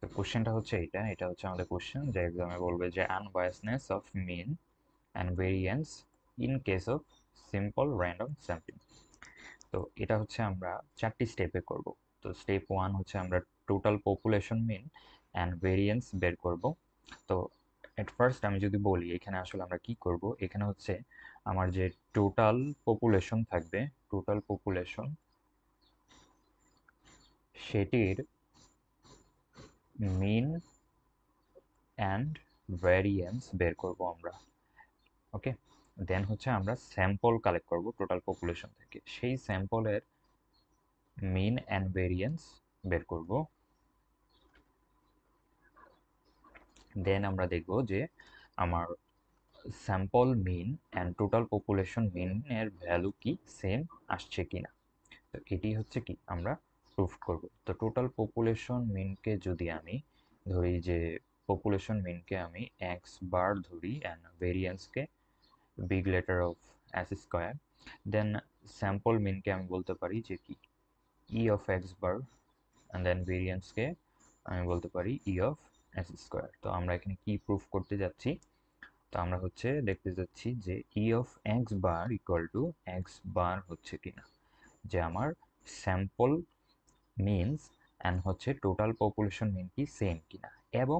তো কোশ্চেনটা হচ্ছে এটা হচ্ছে আমাদের কোশ্চেন যে এক্সামে বলবে যে unbiasedness of mean and variance in case of simple random sampling. তো এটা হচ্ছে আমরা 4টি স্টেপে করব। তো স্টেপ 1 হচ্ছে আমরা total population mean and variance বের করব। তো এট ফার্স্ট আমি যদি বলি এখানে আসলে আমরা কি করব, এখানে হচ্ছে আমার যে টোটাল পপুলেশন থাকবে, টোটাল পপুলেশন সেটির মিন অ্যান্ড ভ্যারিয়েন্স বের করব আমরা। ওকে, দেন হচ্ছে আমরা স্যাম্পল কালেক্ট করব টোটাল পপুলেশন থেকে, সেই স্যাম্পলের মিন অ্যান্ড ভেরিয়েন্স বের করব। দেন আমরা দেখব যে আমার sample mean and total population mean এর ভ্যালু কি সেম আসছে কিনা। তো এটি হচ্ছে কি আমরা প্রুফ করব। তো টোটাল পপুলেশন মিনকে যদি আমি ধরি যে পপুলেশন মিনকে আমি এক্স বার ধরি অ্যান্ড ভেরিয়েন্সকে big letter of S square, then sample মিনকে আমি বলতে পারি যে কি E of X bar, and then ভেরিয়েন্সকে আমি বলতে পারি ই অফ এস স্কোয়ার। তো আমরা এখানে কি প্রুফ করতে যাচ্ছি, তো আমরা হচ্ছে দেখতে যাচ্ছি যে E of X bar equal to X bar হচ্ছে কিনা, যে আমার স্যাম্পল মিনস অ্যান্ড হচ্ছে টোটাল পপুলেশন মিন কি সেম কিনা, এবং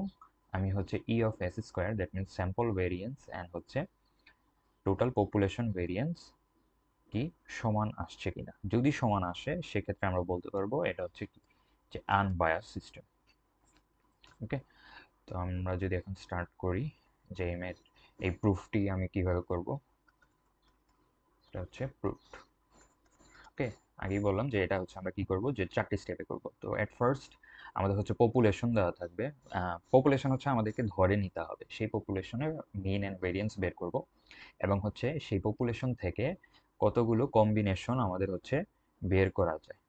আমি হচ্ছে E of S square that means sample variance and হচ্ছে টোটাল পপুলেশন ভেরিয়েন্স কি সমান আসছে কিনা। যদি সমান আসে সেক্ষেত্রে আমরা বলতে পারবো এটা হচ্ছে কি যে আনবায়াস সিস্টেম। ওকে, তো আমরা যদি এখন স্টার্ট করি যে এই প্রুফটি আমি কিভাবে করব, এটা হচ্ছে প্রুফ। ওকে, আগেই বললাম যে এটা হচ্ছে আমরা কি করব যে 4টি স্টেপে করব। তো এট ফার্স্ট আমাদের হচ্ছে পপুলেশন দেওয়া থাকবে। পপুলেশন হচ্ছে আমাদেরকে ধরে নিতে হবে, সেই পপুলেশনের মিন অ্যান্ড ভেরিয়েন্স বের করব, এবং হচ্ছে সেই পপুলেশন থেকে কতগুলো কম্বিনেশন আমাদের হচ্ছে বের করা যায়,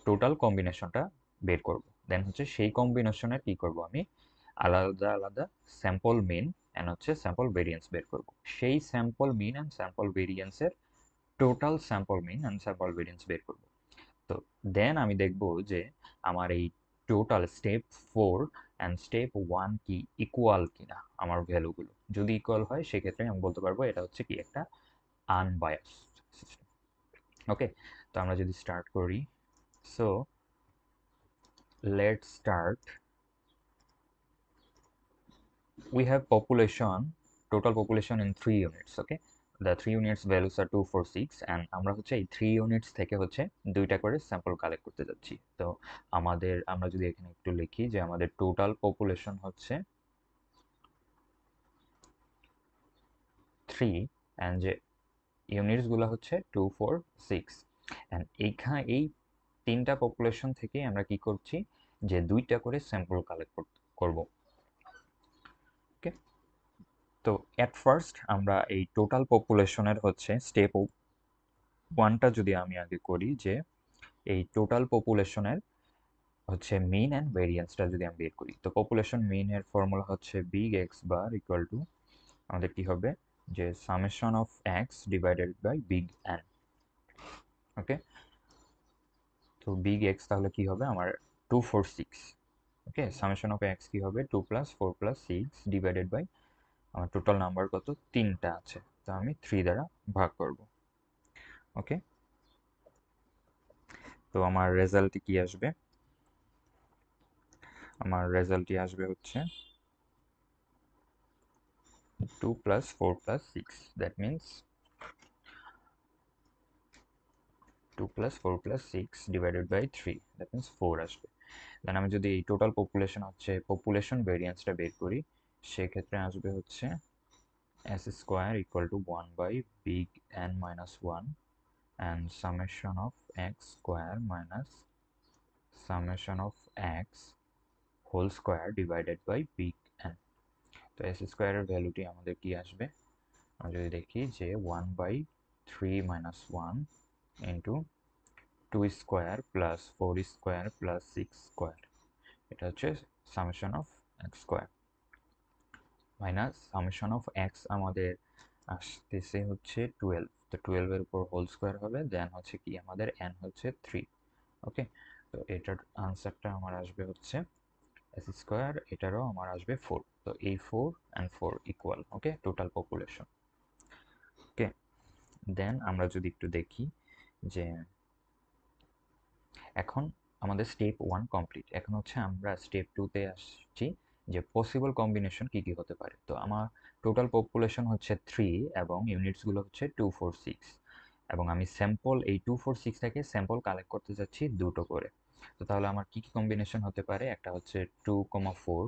টোটাল কম্বিনেশনটা বের করব। দেন হচ্ছে সেই কম্বিনেশনের কি করব আমি আলাদা আলাদা স্যাম্পল মিন অ্যান্ড হচ্ছে স্যাম্পল ভেরিয়েন্স বের করব। সেই স্যাম্পল মিন অ্যান্ড স্যাম্পল ভেরিয়েন্সের total sample mean and sample variance বের করব। তো দেন আমি দেখব যে আমার এই টোটাল স্টেপ 4 অ্যান্ড স্টেপ 1 কি ইকুয়াল কিনা আমার ভ্যালুগুলো। যদি ইকুয়াল হয় সেক্ষেত্রে আমি বলতে পারবো এটা হচ্ছে কি একটা আনবায়াসড সিস্টেম। ওকে, তো আমরা যদি স্টার্ট করি, so let's start. We have population, total population in 3 units. Okay, the 3 units values are 2 4 6, and আমরা হচ্ছে এই 3 units থেকে হচ্ছে দুইটা করে স্যাম্পল কালেক্ট করতে যাচ্ছি। তো আমরা যদি এখানে একটু লিখি যে আমাদের টোটাল পপুলেশন হচ্ছে 3 এন্ড যে ইউনিটস গুলো হচ্ছে 2 4 6, এন্ড এই তিনটা পপুলেশন থেকে আমরা কি করছি যে দুইটা করে স্যাম্পল কালেক্ট করব। ওকে, তো এট ফার্স্ট আমরা এই টোটাল পপুলেশনের হচ্ছে স্টেপ 1টা যদি আমি আগে করি যে এই টোটাল পপুলেশনের হচ্ছে মিন অ্যান্ড ভেরিয়েন্সটা যদি আমি বের করি, তো পপুলেশন মিন এর ফর্মুলা হচ্ছে big X bar equal to আমাদের কি হবে যে summation of x divided by big N. Okay, তো বিগ এক্স তাহলে কি হবে আমার 2 4 6। ওকে, সামেশন অফ এক্স কি হবে 2 প্লাস 4 প্লাস 6 ডিভাইডেড বাই আমার টোটাল নাম্বার কত 3টা আছে, তো আমি 3 দ্বারা ভাগ করব। ওকে, তো আমার রেজাল্টে কি আসবে, আমার রেজাল্টটি আসবে হচ্ছে 2 plus 4 plus 6, that means 2 plus 4 plus 6 divided by 3, that means 4 আসবে। দেন আমি যদি এই টোটাল পপুলেশন হচ্ছে পপুলেশন ভেরিয়েন্সটা বের করি, সেক্ষেত্রে আসবে হচ্ছে s square equal to 1 by big n minus 1 and summation of x square minus summation of x whole square divided by big n। তো s স্কোয়ারের ভ্যালুটি আমাদের কি আসবে, আমরা যদি দেখি যে 1 by 3 minus 1 into 2 square plus 4 square plus 6 square, এটা হচ্ছে summation of x square minus summation of x আমাদের আসতেছে হচ্ছে 12, তো 12 এর উপর হোল স্কোয়ার হবে, দেন হচ্ছে কি আমাদের এন হচ্ছে 3। ওকে, তো এটার আনসারটা আমার আসবে হচ্ছে এস স্কোয়ার এটারও আমার আসবে 4, তো এই 4 and 4 equal, okay, total population. Okay, then আমরা যদি একটু দেখি যে এখন আমাদের স্টেপ 1 কমপ্লিট, এখন হচ্ছে আমরা স্টেপ 2 তে আসছি যে পসিবল কম্বিনেশন কি কি হতে পারে। তো আমার টোটাল পপুলেশন হচ্ছে 3 এবং ইউনিটসগুলো হচ্ছে 2 4 6, এবং আমি স্যাম্পল এই 2 4 6টাকে স্যাম্পল কালেক্ট করতে যাচ্ছি দুটো করে। তো তাহলে আমার কি কি কম্বিনেশন হতে পারে, একটা হচ্ছে 2,4,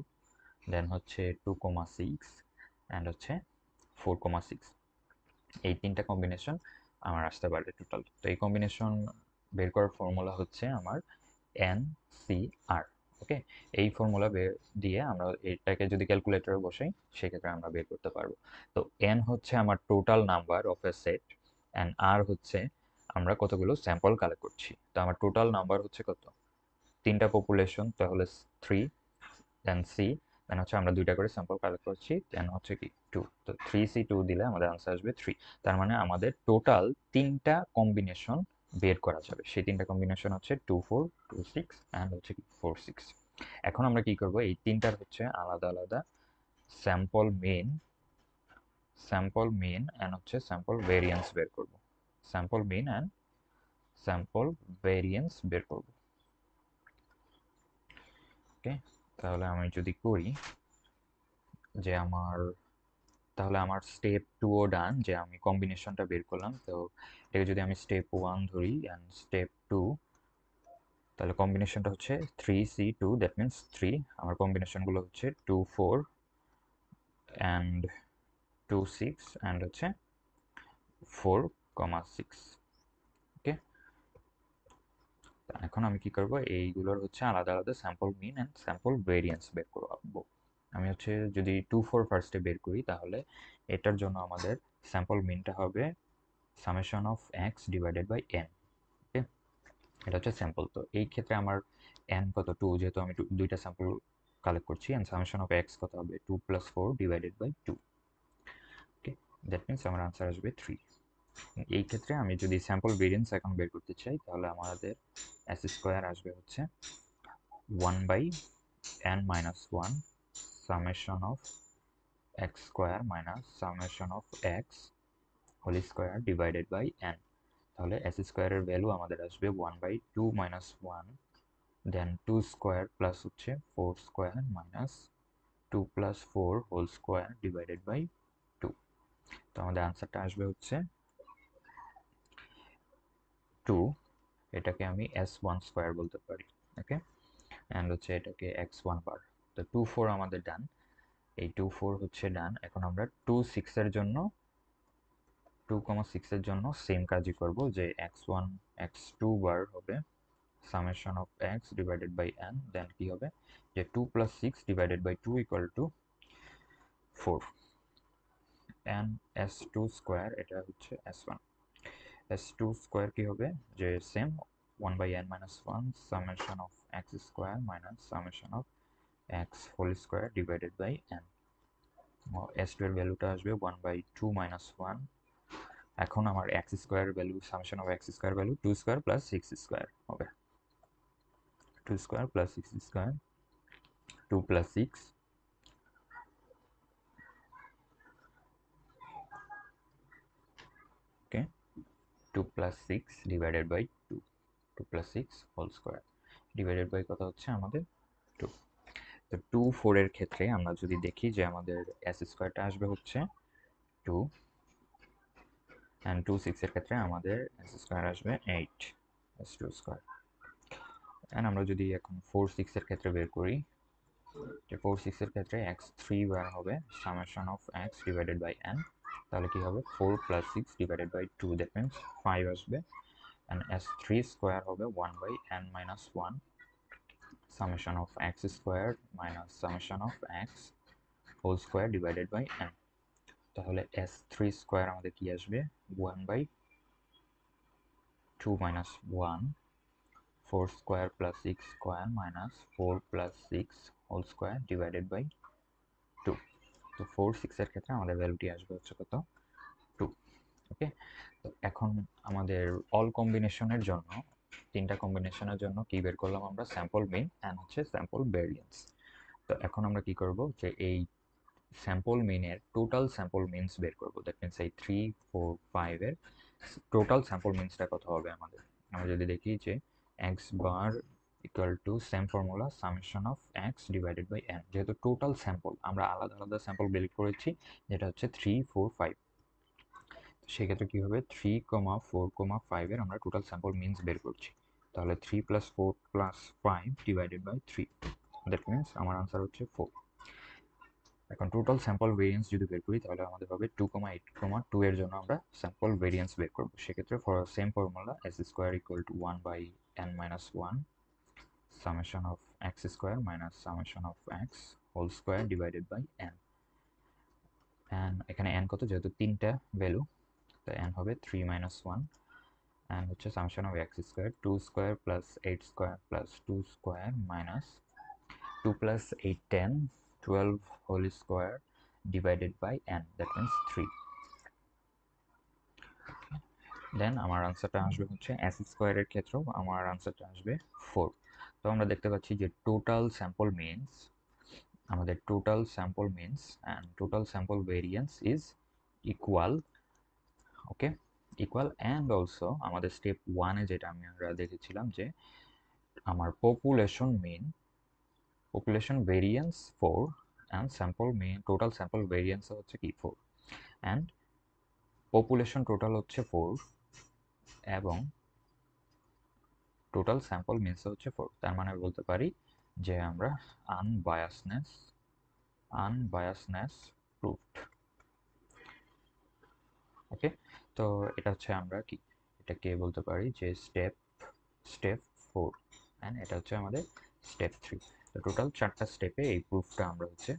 দেন হচ্ছে 2,6 অ্যান্ড হচ্ছে 4,6, এই তিনটা কম্বিনেশন আমার আসতে পারে টোটাল। তো এই কম্বিনেশন বের করার ফর্মুলা হচ্ছে আমার NCR, ওকে। এই ফর্মুলা দিয়ে আমরা এটাকে যদি ক্যালকুলেটরে বসাই সেক্ষেত্রে আমরা বের করতে পারবো। তো N হচ্ছে আমার total number of A set and R হচ্ছে আমরা কতগুলো স্যাম্পল কালেক্ট করছি। তো আমার টোটাল নাম্বার হচ্ছে কত, তিনটা পপুলেশন, তাহলে 3, দেন সি, দেন হচ্ছে আমরা দুইটা করে স্যাম্পল কালেক্ট করছি, দেন হচ্ছে কি 2, তো 3C2 দিলে আমাদের আনসার আসবে 3। তার মানে আমাদের টোটাল তিনটা কম্বিনেশন বের করা যাবে, সেই তিনটা কম্বিনেশন হচ্ছে 2 4 2 6 অ্যান্ড হচ্ছে কি 4 6। এখন আমরা কি করব, এই তিনটার হচ্ছে আলাদা আলাদা স্যাম্পল মেন অ্যান্ড হচ্ছে স্যাম্পল ভেরিয়েন্স বের করব, sample men and sample variance বের করব। ওকে, তাহলে আমি যদি করি যে তাহলে আমার স্টেপ 2ও ডান, যে আমি কম্বিনেশনটা বের করলাম। তো এটাকে যদি আমি স্টেপ 1 ধরি অ্যান্ড স্টেপ 2, তাহলে কম্বিনেশনটা হচ্ছে 3C2, দ্যাট মিনস 3। আমার কম্বিনেশনগুলো হচ্ছে 2 4 অ্যান্ড 2 6 অ্যান্ড হচ্ছে 4,6, ওকে। এখন আমি কি করব, এইগুলোর হচ্ছে আলাদা আলাদা sample mean and sample variance বের করবো। আমি হচ্ছে যদি 2 4 ফার্স্টে বের করি, তাহলে এটার জন্য আমাদের স্যাম্পল মিনটা হবে summation of x divided by N, okay. এটা হচ্ছে স্যাম্পল। তো এই ক্ষেত্রে আমার এন কত, 2, যেহেতু আমি দুইটা স্যাম্পল কালেক্ট করছি, এন্ড সামেশন অফ এক্স কত হবে 2 + 4 divided by 2, okay. That means আমার আনসার আসবে 3। এই ক্ষেত্রে আমি যদি স্যাম্পল ভেরিয়েন্স এখন বের করতে চাই, তাহলে আমাদের এস স্কোয়ার আসবে হচ্ছে 1/n-1 summation of x square minus summation of x whole square divided by n. তাহলে এস স্কোয়ারের ভ্যালু আমাদের আসবে 1/2 - 1, দেন 2 স্কোয়ার প্লাস হচ্ছে 4 square minus 2 + 4 whole square divided by 2। তো আমাদের আনসারটা আসবে হচ্ছে 2, এটাকে আমি s1 স্কোয়ার বলতে পারি, ওকে। অ্যান্ড হচ্ছে এটাকে x1 বার। তো 2 4 আমাদের ডান, এই 2 4 হচ্ছে ডান। এখন আমরা 2 6 এর জন্য 2,6 এর জন্য সেম কাজই করব, যে x1 x2 বার হবে summation of x divided by n, দেন কি হবে যে 2 + 6 divided by 2 = 4, and s2 square এটা হচ্ছে s1। s2 স্কয়ার কি হবে যে same 1/n-1 summation of x square minus summation of x whole square divided by n। s2 এর ভ্যালুটা আসবে 1/2 - 1। এখন আমার x square value, summation of x square value 2 square plus 6 square হবে, 2 square plus 6 square, 2 + 6, okay, 2 + 6 divided by 2, 2 + 6 whole square divided by কত হচ্ছে আমাদের 2। তো 2 4 এর ক্ষেত্রে আমরা যদি দেখি যে আমাদের s স্কয়ারটা আসবে হচ্ছে 2, and 2 6 এর ক্ষেত্রে আমাদের s স্কয়ার আসবে 8, s2 স্কয়ার। এন্ড আমরা যদি এখন 4 6 এর ক্ষেত্রে বের করি, যে 4 6 এর ক্ষেত্রে x3 বার হবে summation of x divided by n, তাহলে কি হবে 4 + 6 ডিভাইডেড বাই 2, দ্যাট মিন্স 5 আসবে। and s3 স্কয়ার হবে 1/n-1 summation of x squared minus summation of x whole square divided by n। তাহলে s3 স্কয়ার আমাদের কি আসবে 1/2 - 1, 4 square plus 6 square minus 4 + 6 whole square divided by 2। তো 4 6 এর ক্ষেত্রে আমাদের ভ্যালুটি আসবে হচ্ছে কত 2, ওকে। তো এখন আমাদের অল কম্বিনেশনের জন্য, তিনটা কম্বিনেশনের জন্য কি বের করলাম আমরা, স্যাম্পল মিন অ্যান্ড হচ্ছে স্যাম্পল ভেরিয়েন্স। তো এখন আমরা কি করব যে এই স্যাম্পল মিনের টোটাল স্যাম্পল মিনস বের করব। দ্যাট মিনস এই 3, 4, 5 এর টোটাল স্যাম্পল মিনসটা কত হবে আমাদের। আমরা যদি দেখি যে x bar equal to same formula summation of x divided by n, যেহেতু টোটাল স্যাম্পল আমরা আলাদা আলাদা স্যাম্পল বের করেছি, যেটা হচ্ছে 3, 4, 5। সেক্ষেত্রে কি হবে, 3, 4, 5 এর আমরা টোটাল স্যাম্পল মিনস বের করছি। তাহলে 3 + 4 + 5 ডিভাইডেড বাই 3, দ্যাট মিনস আমার আনসার হচ্ছে 4। এখন টোটাল স্যাম্পল ভেরিয়েন্স যদি বের করি তাহলে আমাদের হবে 2, 8, 2 এর জন্য আমরা স্যাম্পল ভেরিয়েন্স বের করব। সেক্ষেত্রে for same formula s square equal to 1/n-1 summation of x square minus summation of x whole square divided by n. এখানে এন কত, যেহেতু তিনটা ভ্যালু, তো এন হবে 3 - 1, এন্ড হচ্ছে summation of x square 2 square plus 8 square plus 2 square minus 2 + 8 10 12 whole square divided by n, that means 3। Then আমার আনসারটা আসবে হচ্ছে এস স্কোয়ারের ক্ষেত্রেও আমার আনসারটা আসবে 4। তো আমরা দেখতে পাচ্ছি যে টোটাল স্যাম্পল মিনস, আমাদের total sample means and total sample variance is equal. Okay, equal and also আমাদের স্টেপ 1-এ যেটা আমরা দেখেছিলাম যে আমার population mean, population variance 4 and sample mean total sample variance হচ্ছে কি 4, অ্যান্ড পপুলেশন টোটাল হচ্ছে 4 এবং টোটাল স্যাম্পল মিনস হচ্ছে 4। তার মানে বলতে পারি যে আমরা আনবায়াসনেস প্রুফড। ওকে, তো এটা হচ্ছে আমরা কি এটাকে বলতে পারি যে স্টেপ 4, অ্যান্ড এটা হচ্ছে আমাদের স্টেপ 3। তো টোটাল 4টা স্টেপে এই প্রুফটা আমরা হচ্ছে